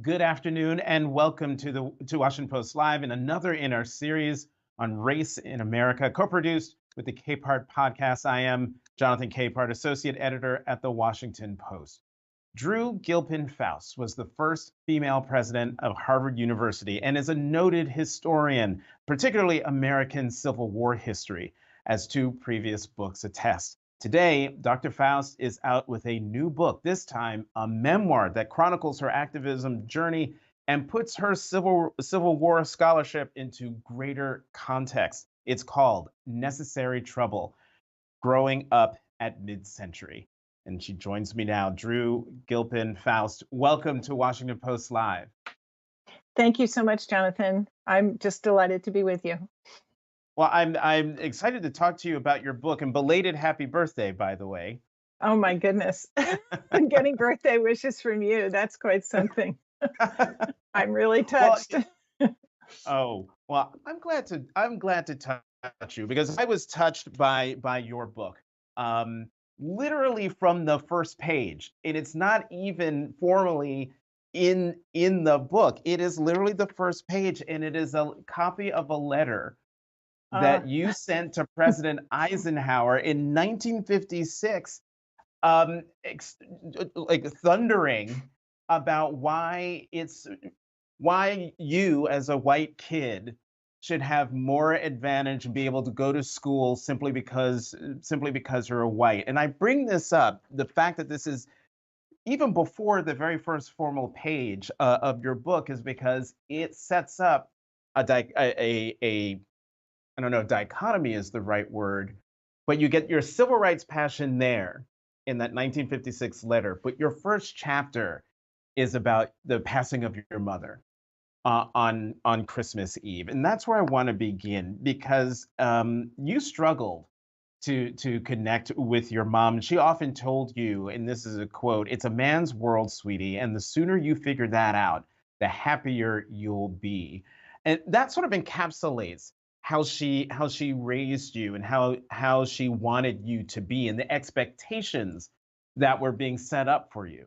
Good afternoon, and welcome to Washington Post Live and another in our series on race in America, co-produced with the Capehart podcast. I am Jonathan Capehart, associate editor at the Washington Post. Drew Gilpin Faust was the first female president of Harvard University and is a noted historian, particularly American Civil War history, as two previous books attest. Today, Dr. Faust is out with a new book, this time a memoir that chronicles her activism journey and puts her Civil War scholarship into greater context. It's called Necessary Trouble: Growing Up at Mid-Century. And she joins me now, Drew Gilpin Faust. Welcome to Washington Post Live. Thank you so much, Jonathan. I'm just delighted to be with you. Well, I'm excited to talk to you about your book, and belated happy birthday, by the way. Oh my goodness. Getting birthday wishes from you, that's quite something. I'm really Well, touched. oh, well, I'm glad to touch you because I was touched by your book. Literally from the first page. And it's not even formally in the book. It is literally the first page, and it is a copy of a letter Uh, that you sent to President Eisenhower in 1956, like thundering about why you as a white kid should have more advantage and be able to go to school simply because you're a white. And I bring this up, the fact that this is even before the very first formal page of your book, is because it sets up a I don't know if dichotomy is the right word, but you get your civil rights passion there in that 1956 letter. But your first chapter is about the passing of your mother on Christmas Eve, and that's where I want to begin because you struggled to connect with your mom. She often told you, and this is a quote: "It's a man's world, sweetie, and the sooner you figure that out, the happier you'll be." And that sort of encapsulates how she raised you and how she wanted you to be and the expectations that were being set up for you.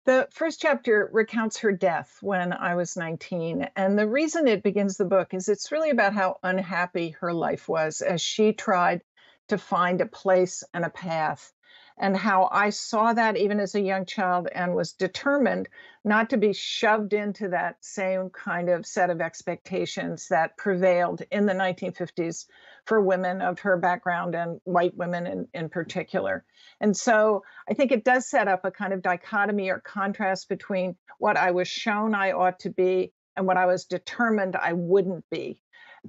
the first chapter recounts her death when I was 19. And the reason it begins the book is it's really about how unhappy her life was as she tried to find a place and a path, and how I saw that even as a young child and was determined not to be shoved into that same kind of set of expectations that prevailed in the 1950s for women of her background and white women in particular. And so I think it does set up a kind of dichotomy or contrast between what I was shown I ought to be and what I was determined I wouldn't be.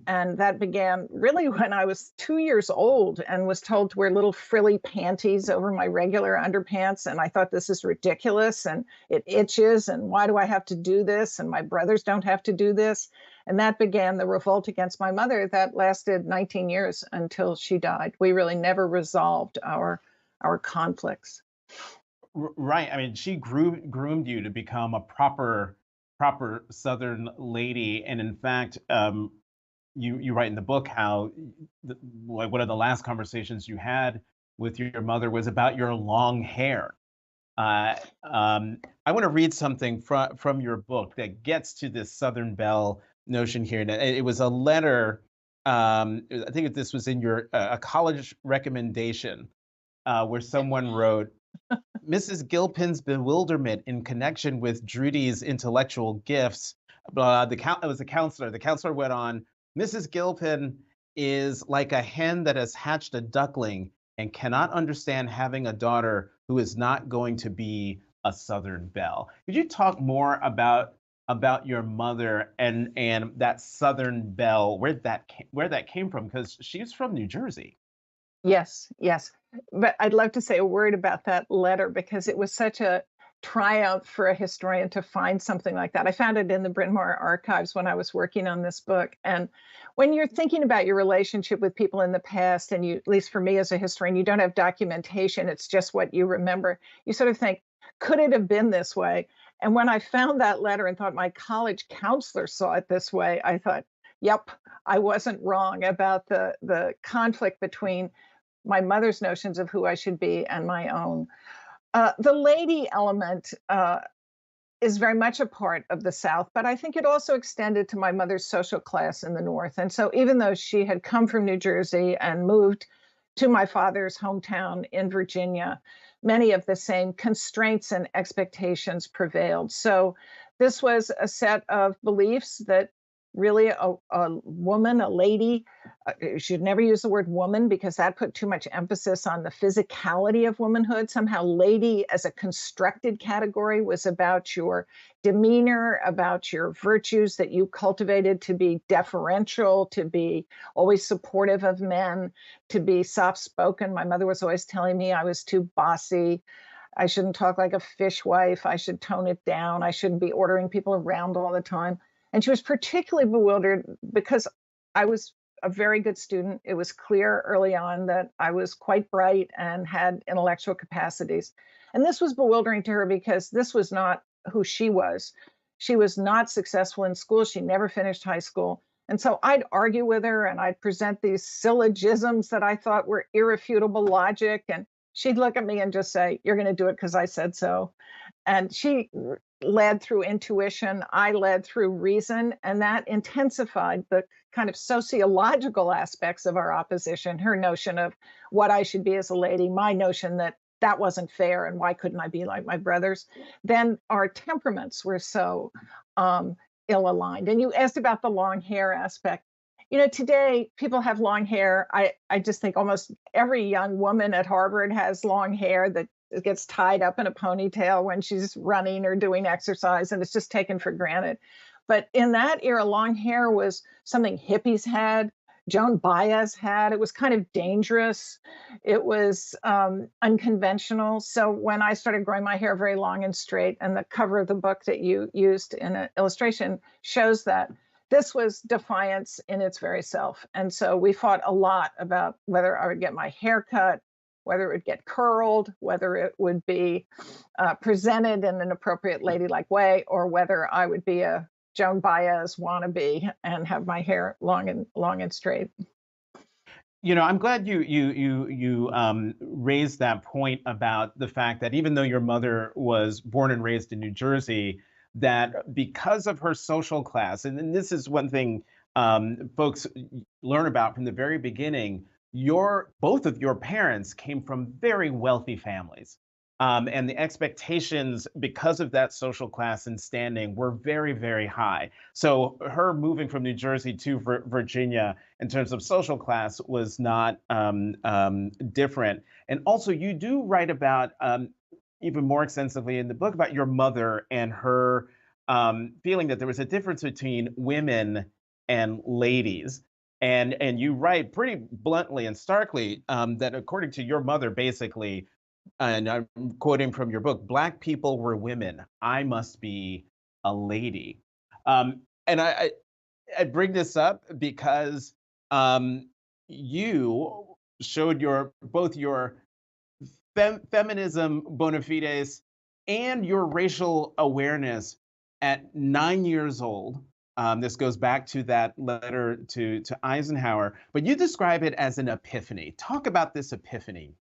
And that began really when I was 2 years old and was told to wear little frilly panties over my regular underpants. And I thought, this is ridiculous and it itches. And why do I have to do this? And my brothers don't have to do this. And that began the revolt against my mother that lasted 19 years until she died. We really never resolved our conflicts. Right. I mean, she groomed you to become a proper Southern lady, and in fact, you write in the book how like one of the last conversations you had with your mother was about your long hair. Uh, I want to read something from your book that gets to this Southern Belle notion here. And it was a letter. I think this was in your a college recommendation where someone wrote, "Mrs. Gilpin's bewilderment in connection with Drudy's intellectual gifts." It was the counselor. The counselor went on, "Mrs. Gilpin is like a hen that has hatched a duckling and cannot understand having a daughter who is not going to be a Southern belle." Could you talk more about your mother and that Southern belle, where that came from? Because she's from New Jersey. Yes, yes. But I'd love to say a word about that letter because it was such a triumph for a historian to find something like that. I found it in the Bryn Mawr archives when I was working on this book. And when you're thinking about your relationship with people in the past, and you, at least for me as a historian, you don't have documentation, it's just what you remember. You sort of think, could it have been this way? And when I found that letter and thought my college counselor saw it this way, I thought, yep, I wasn't wrong about the conflict between my mother's notions of who I should be and my own. The lady element is very much a part of the South, but I think it also extended to my mother's social class in the North. And so even though she had come from New Jersey and moved to my father's hometown in Virginia, many of the same constraints and expectations prevailed. So this was a set of beliefs that really a woman, a lady, you should never use the word woman because that put too much emphasis on the physicality of womanhood. Somehow, lady as a constructed category was about your demeanor, about your virtues that you cultivated to be deferential, to be always supportive of men, to be soft spoken. My mother was always telling me I was too bossy. I shouldn't talk like a fishwife. I should tone it down. I shouldn't be ordering people around all the time. And she was particularly bewildered because I was a very good student. It was clear early on that I was quite bright and had intellectual capacities. And this was bewildering to her because this was not who she was. She was not successful in school. She never finished high school. And so I'd argue with her and I'd present these syllogisms that I thought were irrefutable logic. And she'd look at me and just say, "You're going to do it because I said so." And she led through intuition, I led through reason, and that intensified the kind of sociological aspects of our opposition, her notion of what I should be as a lady, my notion that that wasn't fair and why couldn't I be like my brothers. Then our temperaments were so ill aligned. And you asked about the long hair aspect. You know, today people have long hair. I just think almost every young woman at Harvard has long hair that gets tied up in a ponytail when she's running or doing exercise, and it's just taken for granted. But in that era, long hair was something hippies had, Joan Baez had. It was kind of dangerous. It was unconventional. So when I started growing my hair very long and straight, and the cover of the book that you used in an illustration shows that, this was defiance in its very self. And so we fought a lot about whether I would get my hair cut, whether it would get curled, whether it would be presented in an appropriate ladylike way, or whether I would be a Joan Baez wannabe and have my hair long and straight. I'm glad you raised that point about the fact that even though your mother was born and raised in New Jersey, that because of her social class, and this is one thing folks learn about from the very beginning, both of your parents came from very wealthy families. And the expectations, because of that social class and standing, were very, very high. So her moving from New Jersey to Virginia in terms of social class was not different. And also, you do write about even more extensively in the book about your mother and her feeling that there was a difference between women and ladies. And you write pretty bluntly and starkly that according to your mother, basically, and I'm quoting from your book, Black people were women. I must be a lady. And I bring this up because you showed both your feminism bona fides and your racial awareness at 9 years old. This goes back to that letter to Eisenhower, but you describe it as an epiphany. Talk about this epiphany.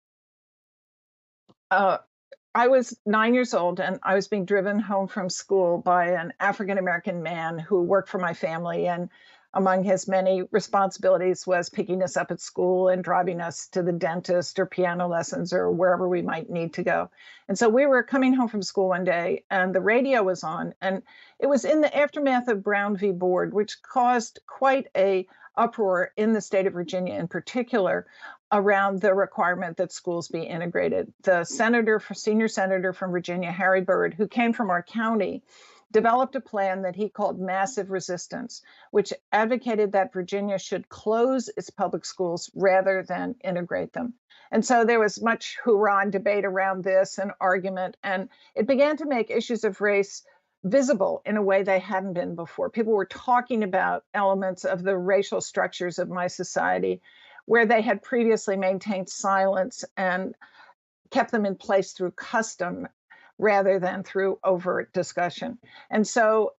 I was 9 years old and I was being driven home from school by an African American man who worked for my family. And among his many responsibilities was picking us up at school and driving us to the dentist or piano lessons or wherever we might need to go. And so we were coming home from school one day and the radio was on. And it was in the aftermath of Brown v. Board, which caused quite a uproar in the state of Virginia in particular around the requirement that schools be integrated. The senior senator from Virginia, Harry Byrd, who came from our county, developed a plan that he called massive resistance, which advocated that Virginia should close its public schools rather than integrate them. And so there was much hoorah and debate around this and argument, and it began to make issues of race visible in a way they hadn't been before. People were talking about elements of the racial structures of my society where they had previously maintained silence and kept them in place through custom rather than through overt discussion. And so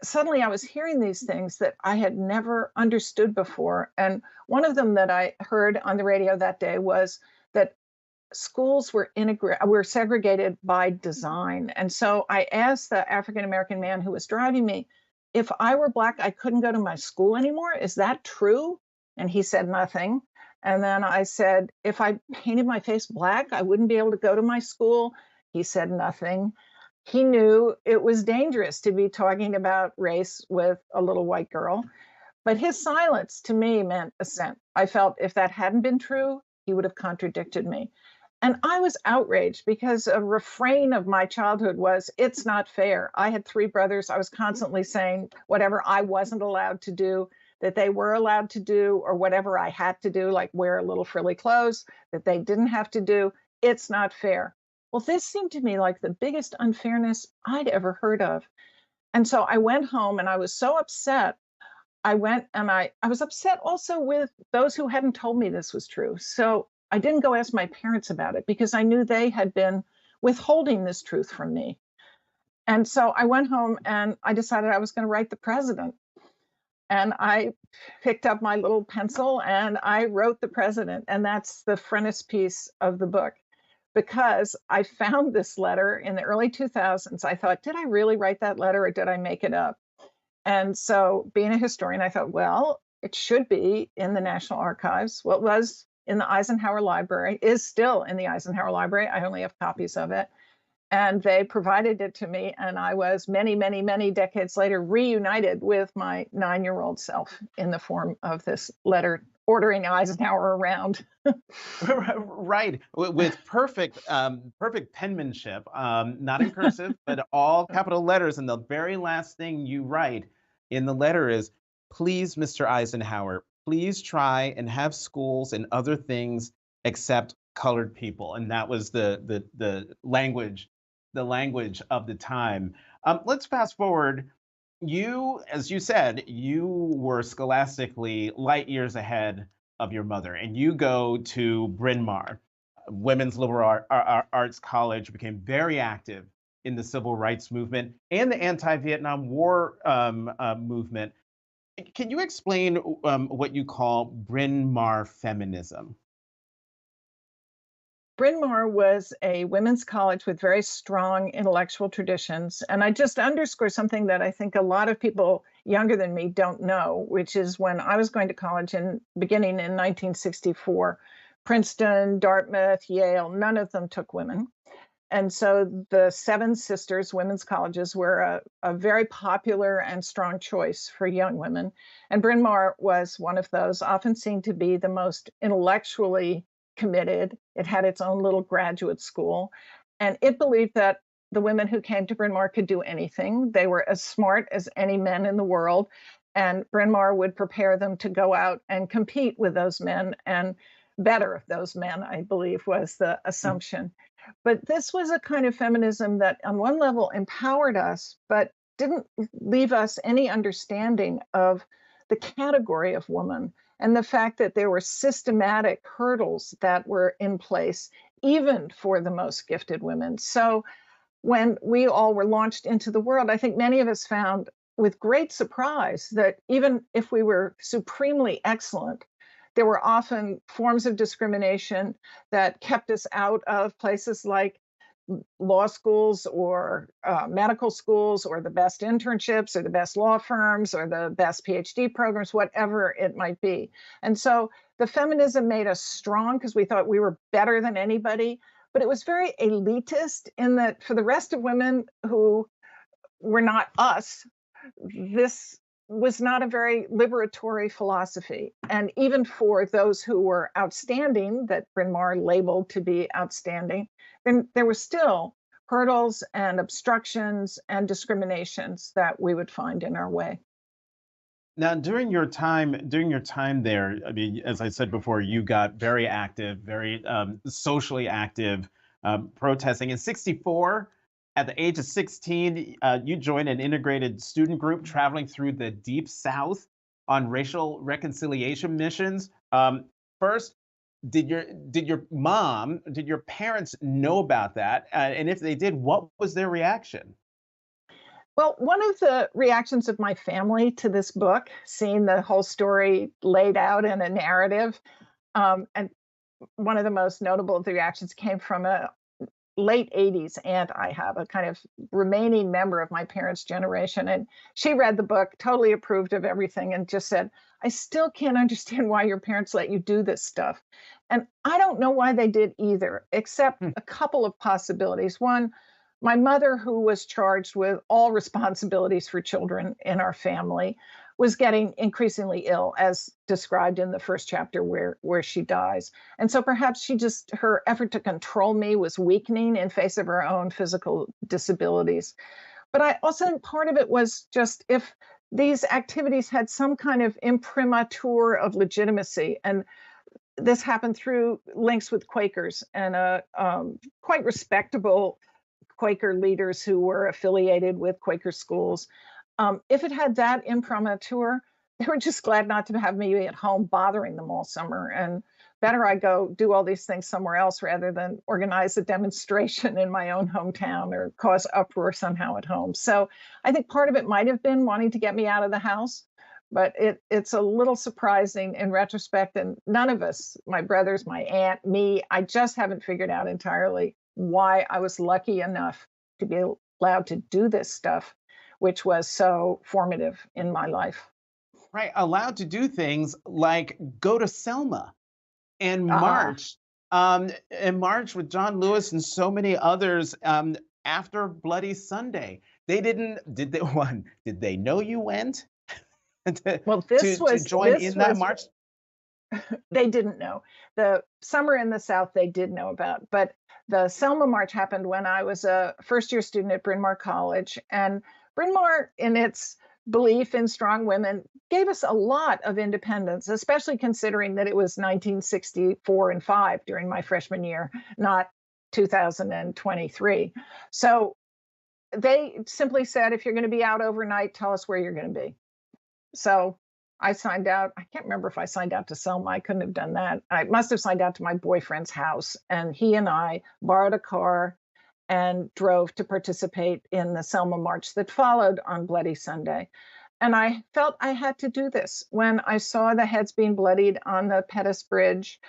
suddenly I was hearing these things that I had never understood before. And one of them that I heard on the radio that day was that schools were segregated by design. And so I asked the African American man who was driving me, if I were Black, I couldn't go to my school anymore. Is that true? And he said nothing. And then I said, if I painted my face Black, I wouldn't be able to go to my school. He said nothing. He knew it was dangerous to be talking about race with a little white girl. But his silence to me meant assent. I felt if that hadn't been true, he would have contradicted me. And I was outraged because a refrain of my childhood was, it's not fair. I had three brothers. I was constantly saying whatever I wasn't allowed to do, that they were allowed to do, or whatever I had to do, like wear a little frilly clothes, that they didn't have to do. It's not fair. Well, this seemed to me like the biggest unfairness I'd ever heard of. And so I went home and I was so upset. I went and I was upset also with those who hadn't told me this was true. So I didn't go ask my parents about it because I knew they had been withholding this truth from me. And so I went home and I decided I was going to write the president. And I picked up my little pencil and I wrote the president. And that's the frontispiece of the book because I found this letter in the early 2000s. I thought, did I really write that letter or did I make it up? And so, being a historian, I thought, well, it should be in the National Archives. What was in the Eisenhower Library is still in the Eisenhower Library. I only have copies of it. And they provided it to me. And I was many, many, many decades later reunited with my 9-year-old self in the form of this letter ordering Eisenhower around. Right, with perfect penmanship, not in cursive, but all capital letters. And the very last thing you write in the letter is, "Please, Mr. Eisenhower, please try and have schools and other things accept colored people." And that was the language, of the time. Let's fast forward. You, as you said, you were scholastically light years ahead of your mother, and you go to Bryn Mawr, women's liberal arts college, became very active in the civil rights movement and the anti-Vietnam War movement. Can you explain what you call Bryn Mawr feminism? Bryn Mawr was a women's college with very strong intellectual traditions. And I just underscore something that I think a lot of people younger than me don't know, which is when I was going to college beginning in 1964, Princeton, Dartmouth, Yale, none of them took women. And so the Seven Sisters women's colleges were a very popular and strong choice for young women. And Bryn Mawr was one of those, often seen to be the most intellectually committed. It had its own little graduate school. And it believed that the women who came to Bryn Mawr could do anything. They were as smart as any men in the world. And Bryn Mawr would prepare them to go out and compete with those men and better those men, I believe, was the assumption. But this was a kind of feminism that, on one level, empowered us, but didn't leave us any understanding of the category of woman and the fact that there were systematic hurdles that were in place, even for the most gifted women. So when we all were launched into the world, I think many of us found with great surprise that even if we were supremely excellent, there were often forms of discrimination that kept us out of places like law schools or medical schools or the best internships or the best law firms or the best PhD programs, whatever it might be. And so the feminism made us strong because we thought we were better than anybody, but it was very elitist in that for the rest of women who were not us, this was not a very liberatory philosophy. And even for those who were outstanding, that Bryn Mawr labeled to be outstanding, then there were still hurdles and obstructions and discriminations that we would find in our way. Now, during your time there, I mean, as I said before, you got very active, very socially active, protesting. In '64, at the age of 16, you joined an integrated student group traveling through the Deep South on racial reconciliation missions. First, did your parents know about that? And if they did, what was their reaction? Well, one of the reactions of my family to this book, seeing the whole story laid out in a narrative, and one of the most notable of the reactions came from a late 80s aunt I have, a kind of remaining member of my parents' generation. And she read the book, totally approved of everything, and just said, I still can't understand why your parents let you do this stuff. And I don't know why they did either, except Hmm. a couple of possibilities. One, my mother, who was charged with all responsibilities for children in our family, was getting increasingly ill, as described in the first chapter where she dies. And so perhaps her effort to control me was weakening in face of her own physical disabilities. But I also think part of it was just if these activities had some kind of imprimatur of legitimacy, and this happened through links with Quakers and quite respectable Quaker leaders who were affiliated with Quaker schools. If it had that imprimatur, they were just glad not to have me at home bothering them all summer. And better I go do all these things somewhere else rather than organize a demonstration in my own hometown or cause uproar somehow at home. So I think part of it might have been wanting to get me out of the house, but it's a little surprising in retrospect. And none of us, my brothers, my aunt, me, I just haven't figured out entirely why I was lucky enough to be allowed to do this stuff, which was so formative in my life. Right, allowed to do things like go to Selma and Ah, march with John Lewis and so many others after Bloody Sunday. They didn't did they one did they know you went to well, to join this in that was march? they didn't know. The summer in the South they did know about, but the Selma March happened when I was a first year student at Bryn Mawr College, and Bryn Mawr, in its belief in strong women, gave us a lot of independence, especially considering that it was 1964 and 5 during my freshman year, not 2023. So they simply said, if you're going to be out overnight, tell us where you're going to be. So I signed out. I can't remember if I signed out to Selma. I couldn't have done that. I must have signed out to my boyfriend's house. And he and I borrowed a car and drove to participate in the Selma March that followed on Bloody Sunday. And I felt I had to do this. When I saw the heads being bloodied on the Pettus Bridge,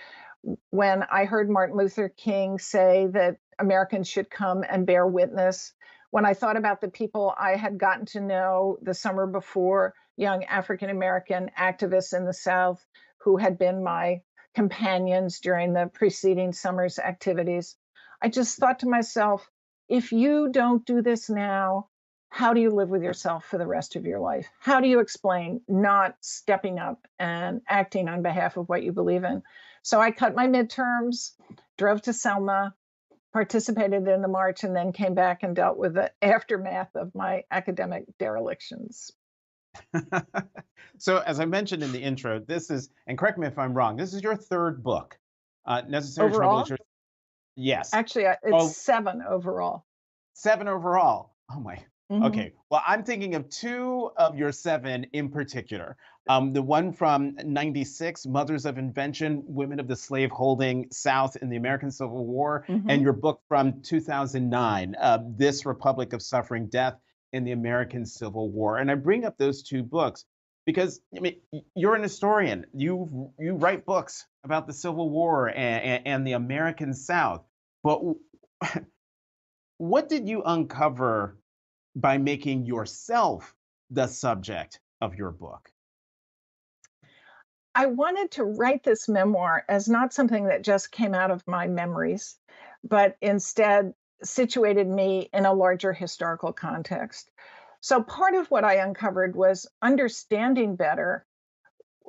when I heard Martin Luther King say that Americans should come and bear witness, when I thought about the people I had gotten to know the summer before, young African American activists in the South who had been my companions during the preceding summer's activities, I just thought to myself, if you don't do this now, how do you live with yourself for the rest of your life? How do you explain not stepping up and acting on behalf of what you believe in? So I cut my midterms, drove to Selma, participated in the march, and then came back and dealt with the aftermath of my academic derelictions. So as I mentioned in the intro, this is, and correct me if I'm wrong, this is your third book, Necessary to Overall, Revolution. Yes. actually, it's Oh, 7 overall. 7 overall. Oh my. Mhm. Okay. Well, I'm thinking of 2 of your 7 in particular. The one from '96, Mothers of Invention, Women of the Slaveholding South in the American Civil War, and Mhm. your book from 2009, This Republic of Suffering, Death in the American Civil War. And I bring up those 2 books because I mean, you're an historian. You write books about the Civil War and the American South. But what did you uncover by making yourself the subject of your book? I wanted to write this memoir as not something that just came out of my memories, but instead situated me in a larger historical context. So part of what I uncovered was understanding better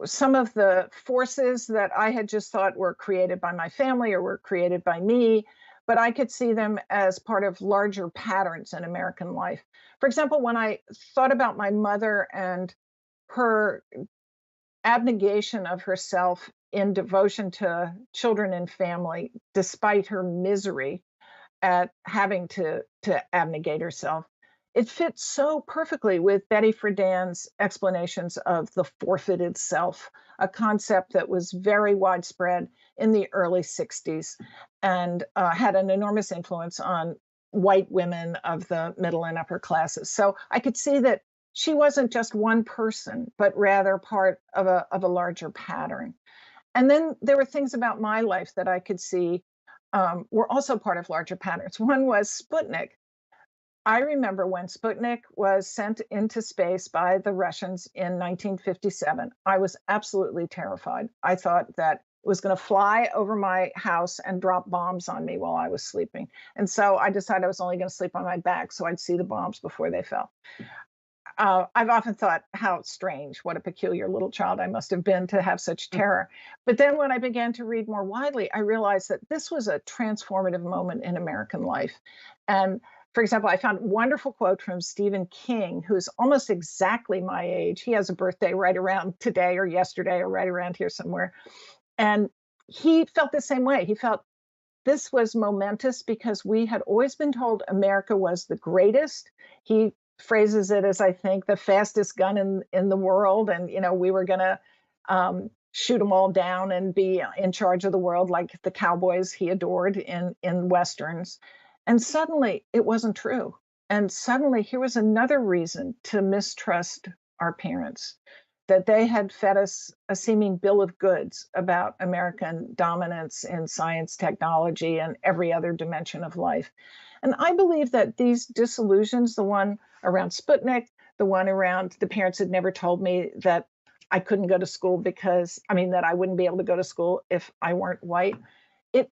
some of the forces that I had just thought were created by my family or were created by me, but I could see them as part of larger patterns in American life. For example, when I thought about my mother and her abnegation of herself in devotion to children and family, despite her misery at having to abnegate herself. It fits so perfectly with Betty Friedan's explanations of the forfeited self, a concept that was very widespread in the early 60s and had an enormous influence on white women of the middle and upper classes. So I could see that she wasn't just one person, but rather part of a larger pattern. And then there were things about my life that I could see were also part of larger patterns. One was Sputnik. I remember when Sputnik was sent into space by the Russians in 1957, I was absolutely terrified. I thought that it was going to fly over my house and drop bombs on me while I was sleeping. And so I decided I was only going to sleep on my back so I'd see the bombs before they fell. I've often thought how strange, what a peculiar little child I must have been to have such terror. But then when I began to read more widely, I realized that this was a transformative moment in American life. And for example, I found a wonderful quote from Stephen King, who's almost exactly my age. He has a birthday right around today or yesterday or right around here somewhere. And he felt the same way. He felt this was momentous because we had always been told America was the greatest. He phrases it as, I think, the fastest gun in the world. And, we were going to shoot them all down and be in charge of the world like the cowboys he adored in Westerns. And suddenly it wasn't true. And suddenly here was another reason to mistrust our parents, that they had fed us a seeming bill of goods about American dominance in science, technology, and every other dimension of life. And I believe that these disillusions, the one around Sputnik, the one around the parents had never told me that I couldn't go to school that I wouldn't be able to go to school if I weren't white, it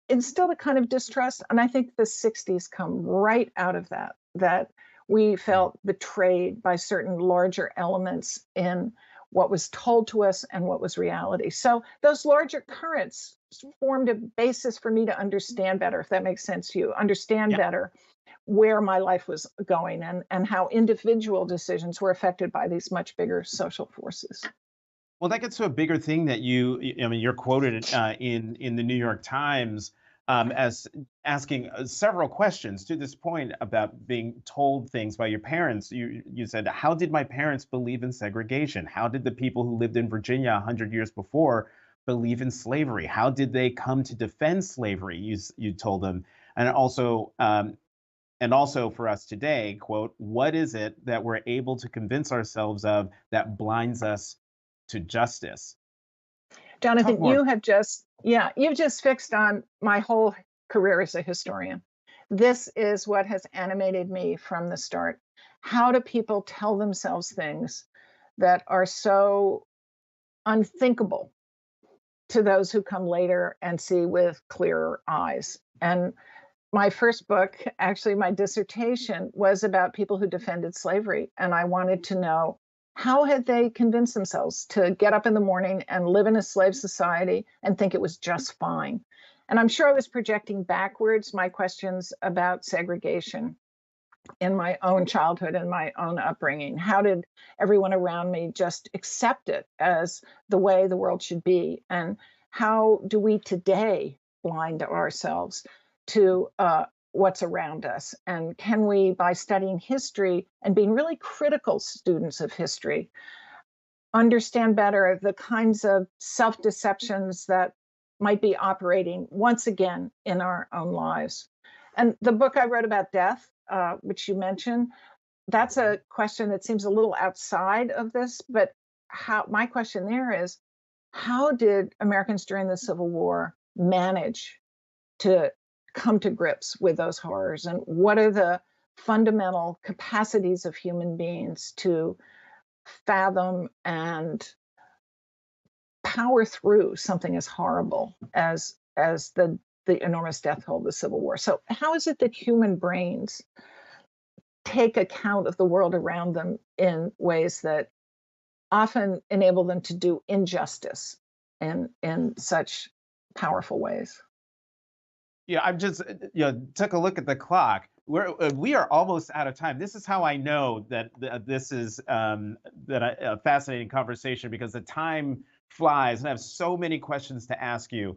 instilled a kind of distrust. And I think the 60s come right out of that we felt betrayed by certain larger elements in what was told to us and what was reality. So those larger currents formed a basis for me to understand better, if that makes sense to you, understand better where my life was going and how individual decisions were affected by these much bigger social forces. Well, that gets to a bigger thing that you're quoted in the New York Times as asking several questions to this point about being told things by your parents. You said, how did my parents believe in segregation? How did the people who lived in Virginia 100 years before believe in slavery? How did they come to defend slavery? You told them. And also for us today, quote, what is it that we're able to convince ourselves of that blinds us to justice? Jonathan, you've just fixed on my whole career as a historian. This is what has animated me from the start. How do people tell themselves things that are so unthinkable to those who come later and see with clearer eyes? And my first book, actually my dissertation, was about people who defended slavery. And I wanted to know, how had they convinced themselves to get up in the morning and live in a slave society and think it was just fine? And I'm sure I was projecting backwards my questions about segregation in my own childhood and my own upbringing. How did everyone around me just accept it as the way the world should be? And how do we today blind ourselves to what's around us? And can we, by studying history and being really critical students of history, understand better the kinds of self-deceptions that might be operating once again in our own lives? And the book I wrote about death, which you mentioned, that's a question that seems a little outside of this, but my question there is, how did Americans during the Civil War manage to come to grips with those horrors? And what are the fundamental capacities of human beings to fathom and power through something as horrible as the enormous death toll of the Civil War? So how is it that human brains take account of the world around them in ways that often enable them to do injustice in such powerful ways? Yeah, I've just took a look at the clock. We are almost out of time. This is how I know that this is a fascinating conversation, because the time flies, and I have so many questions to ask you.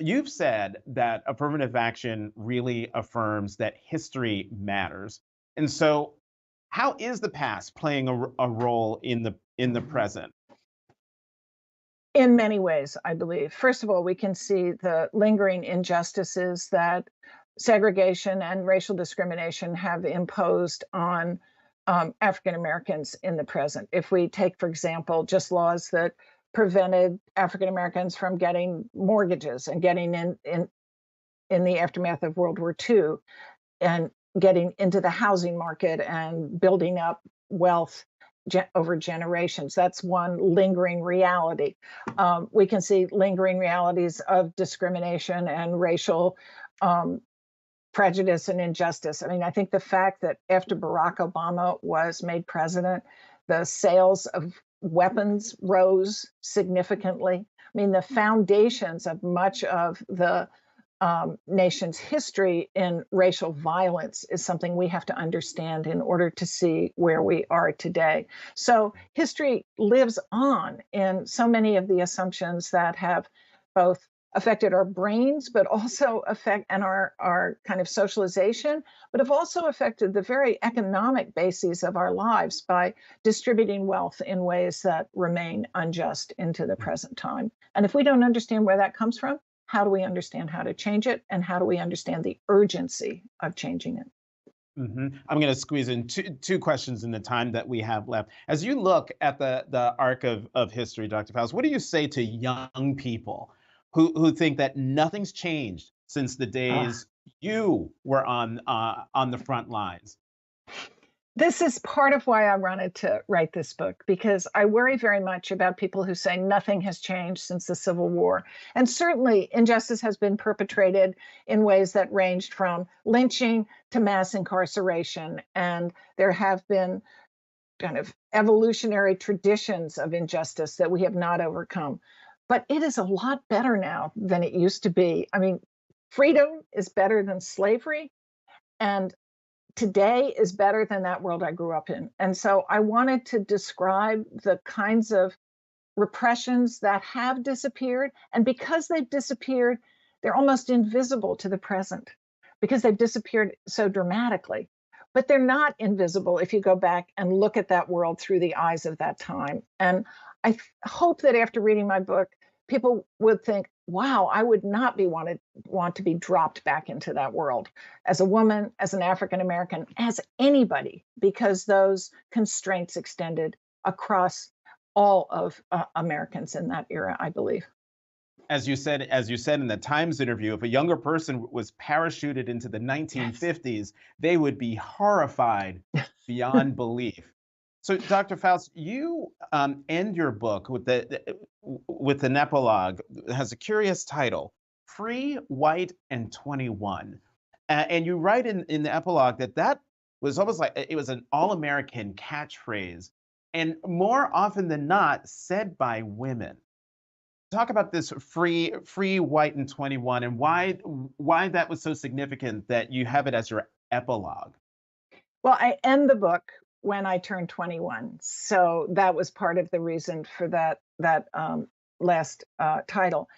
You've said that affirmative action really affirms that history matters, and so how is the past playing a role in the present? In many ways, I believe. First of all, we can see the lingering injustices that segregation and racial discrimination have imposed on African Americans in the present. If we take, for example, just laws that prevented African Americans from getting mortgages and getting in the aftermath of World War II and getting into the housing market and building up wealth over generations. That's one lingering reality. We can see lingering realities of discrimination and racial prejudice and injustice. I mean, I think the fact that after Barack Obama was made president, the sales of weapons rose significantly. I mean, the foundations of much of the nation's history in racial violence is something we have to understand in order to see where we are today. So history lives on in so many of the assumptions that have both affected our brains, but also affect and our kind of socialization, but have also affected the very economic bases of our lives by distributing wealth in ways that remain unjust into the present time. And if we don't understand where that comes from, how do we understand how to change it? And how do we understand the urgency of changing it? I'm going to squeeze in two questions in the time that we have left. As you look at the arc of history, Dr. Faust, what do you say to young people who think that nothing's changed since the days you were on the front lines? This is part of why I wanted to write this book, because I worry very much about people who say nothing has changed since the Civil War. And certainly injustice has been perpetrated in ways that ranged from lynching to mass incarceration. And there have been kind of evolutionary traditions of injustice that we have not overcome. But it is a lot better now than it used to be. I mean, freedom is better than slavery. And today is better than that world I grew up in. And so I wanted to describe the kinds of repressions that have disappeared. And because they've disappeared, they're almost invisible to the present because they've disappeared so dramatically. But they're not invisible if you go back and look at that world through the eyes of that time. And I hope that after reading my book, people would think, wow, I would not want to be dropped back into that world as a woman, as an African American, as anybody, because those constraints extended across all of Americans in that era, I believe. As you said in the Times interview, if a younger person was parachuted into the 1950s, they would be horrified beyond belief. So, Dr. Faust, you end your book with an epilogue that has a curious title: "Free, White, and 21." And you write in the epilogue that was almost like it was an all-American catchphrase, and more often than not, said by women. Talk about this free, white, and 21, and why that was so significant that you have it as your epilogue. Well, I end the book when I turned 21. So that was part of the reason for that last title.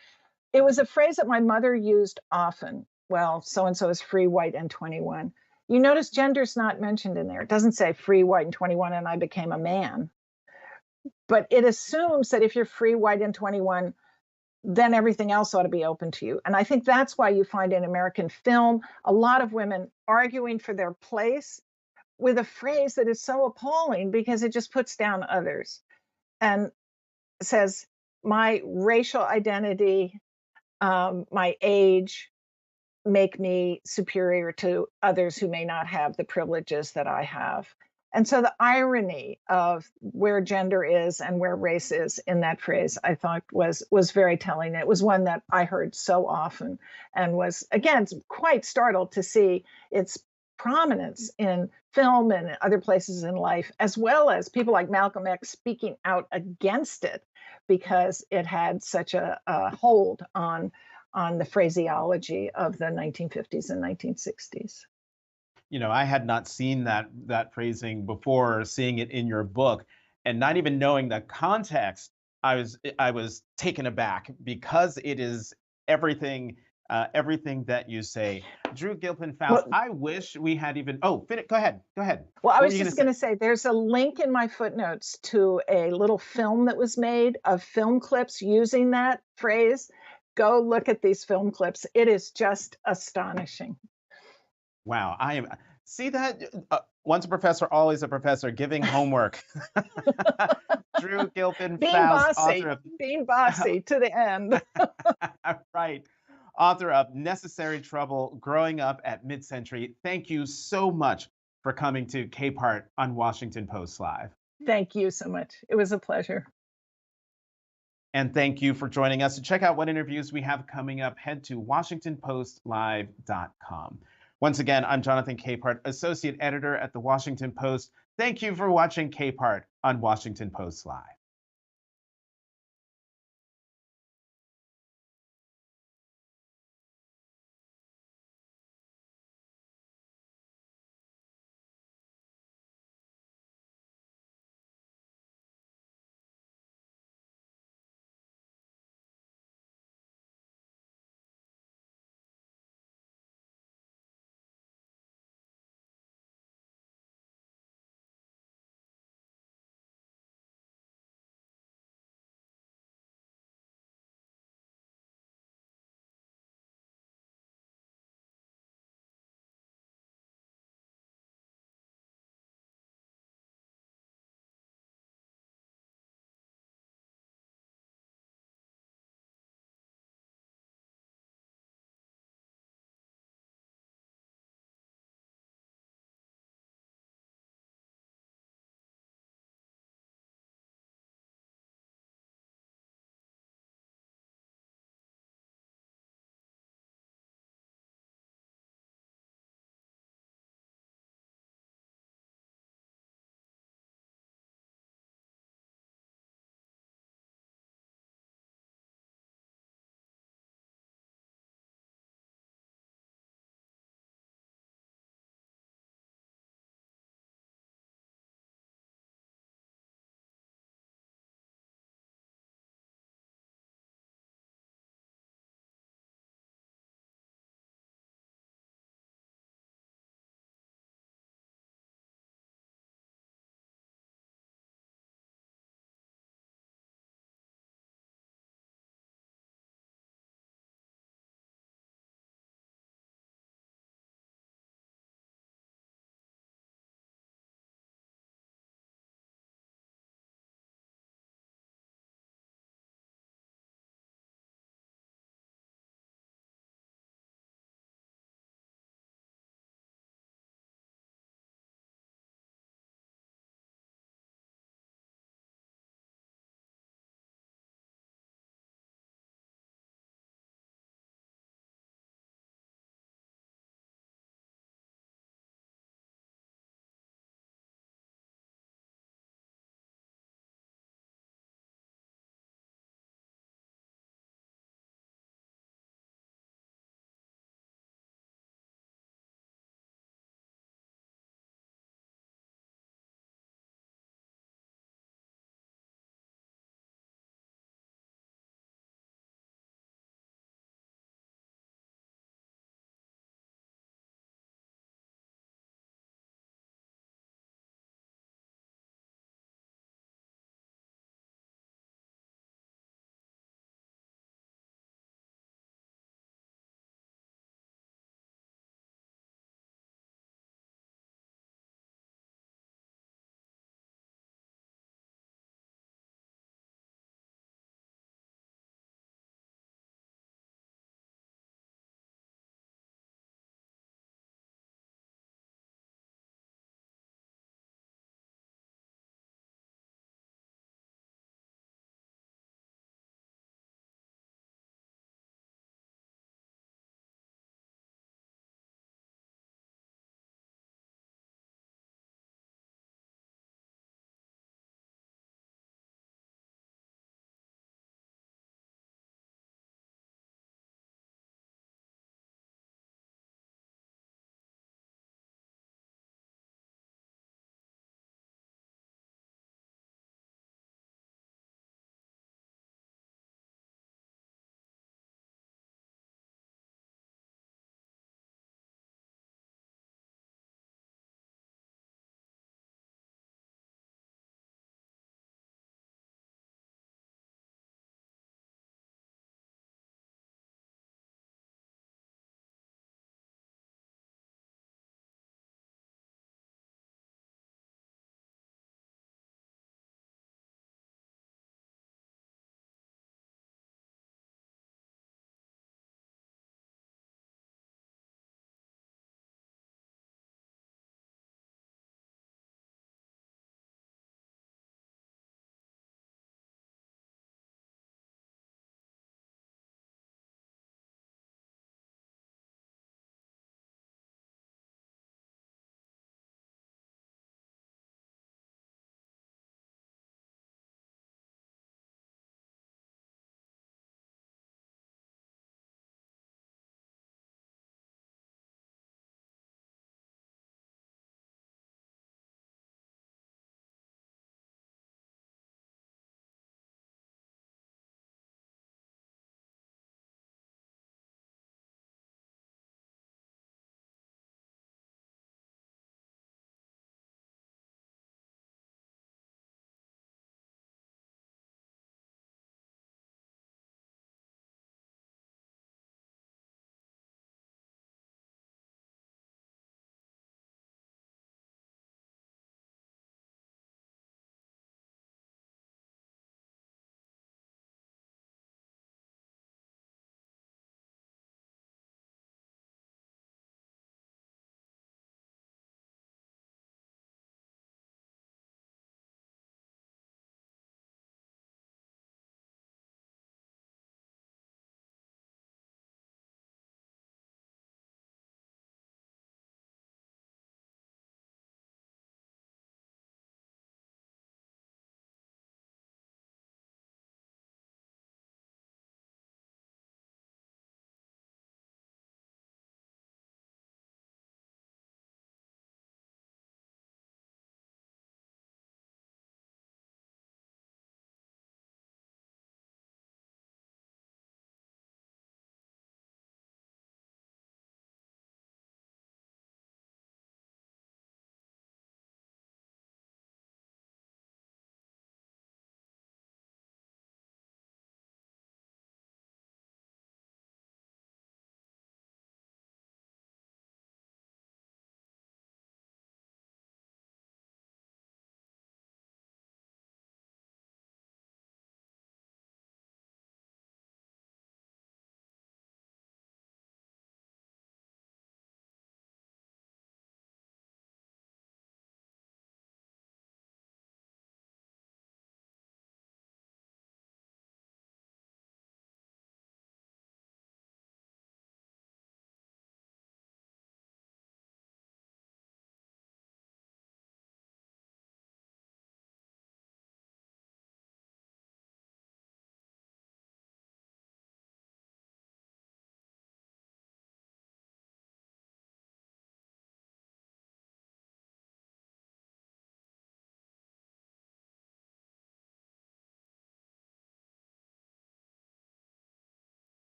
It was a phrase that my mother used often. Well, so-and-so is free, white, and 21. You notice gender's not mentioned in there. It doesn't say free, white, and 21, and I became a man. But it assumes that if you're free, white, and 21, then everything else ought to be open to you. And I think that's why you find in American film a lot of women arguing for their place with a phrase that is so appalling because it just puts down others and says, my racial identity, my age make me superior to others who may not have the privileges that I have. And so the irony of where gender is and where race is in that phrase, I thought was very telling. It was one that I heard so often and was, again, quite startled to see its prominence in film and other places in life, as well as people like Malcolm X speaking out against it because it had such a hold on the phraseology of the 1950s and 1960s. You know, I had not seen that phrasing before seeing it in your book, and not even knowing the context, I was taken aback because it is everything that you say. Drew Gilpin Faust, Well, I wish we had even. Oh, go ahead. well, I What were was you just going to say there's a link in my footnotes to a little film that was made of film clips using that phrase. Go look at these film clips. It is just astonishing. Wow, I am. See that? Once a professor, always a professor. Giving homework. Drew Gilpin Being Faust, author bossy, of being bossy to the end. right, author of Necessary Trouble: Growing Up at Mid-Century. Thank you so much for coming to Capehart on Washington Post Live. Thank you so much. It was a pleasure. And thank you for joining us. To check out what interviews we have coming up, head to WashingtonPostLive.com. Once again, I'm Jonathan Capehart, Associate Editor at The Washington Post. Thank you for watching Capehart on Washington Post Live.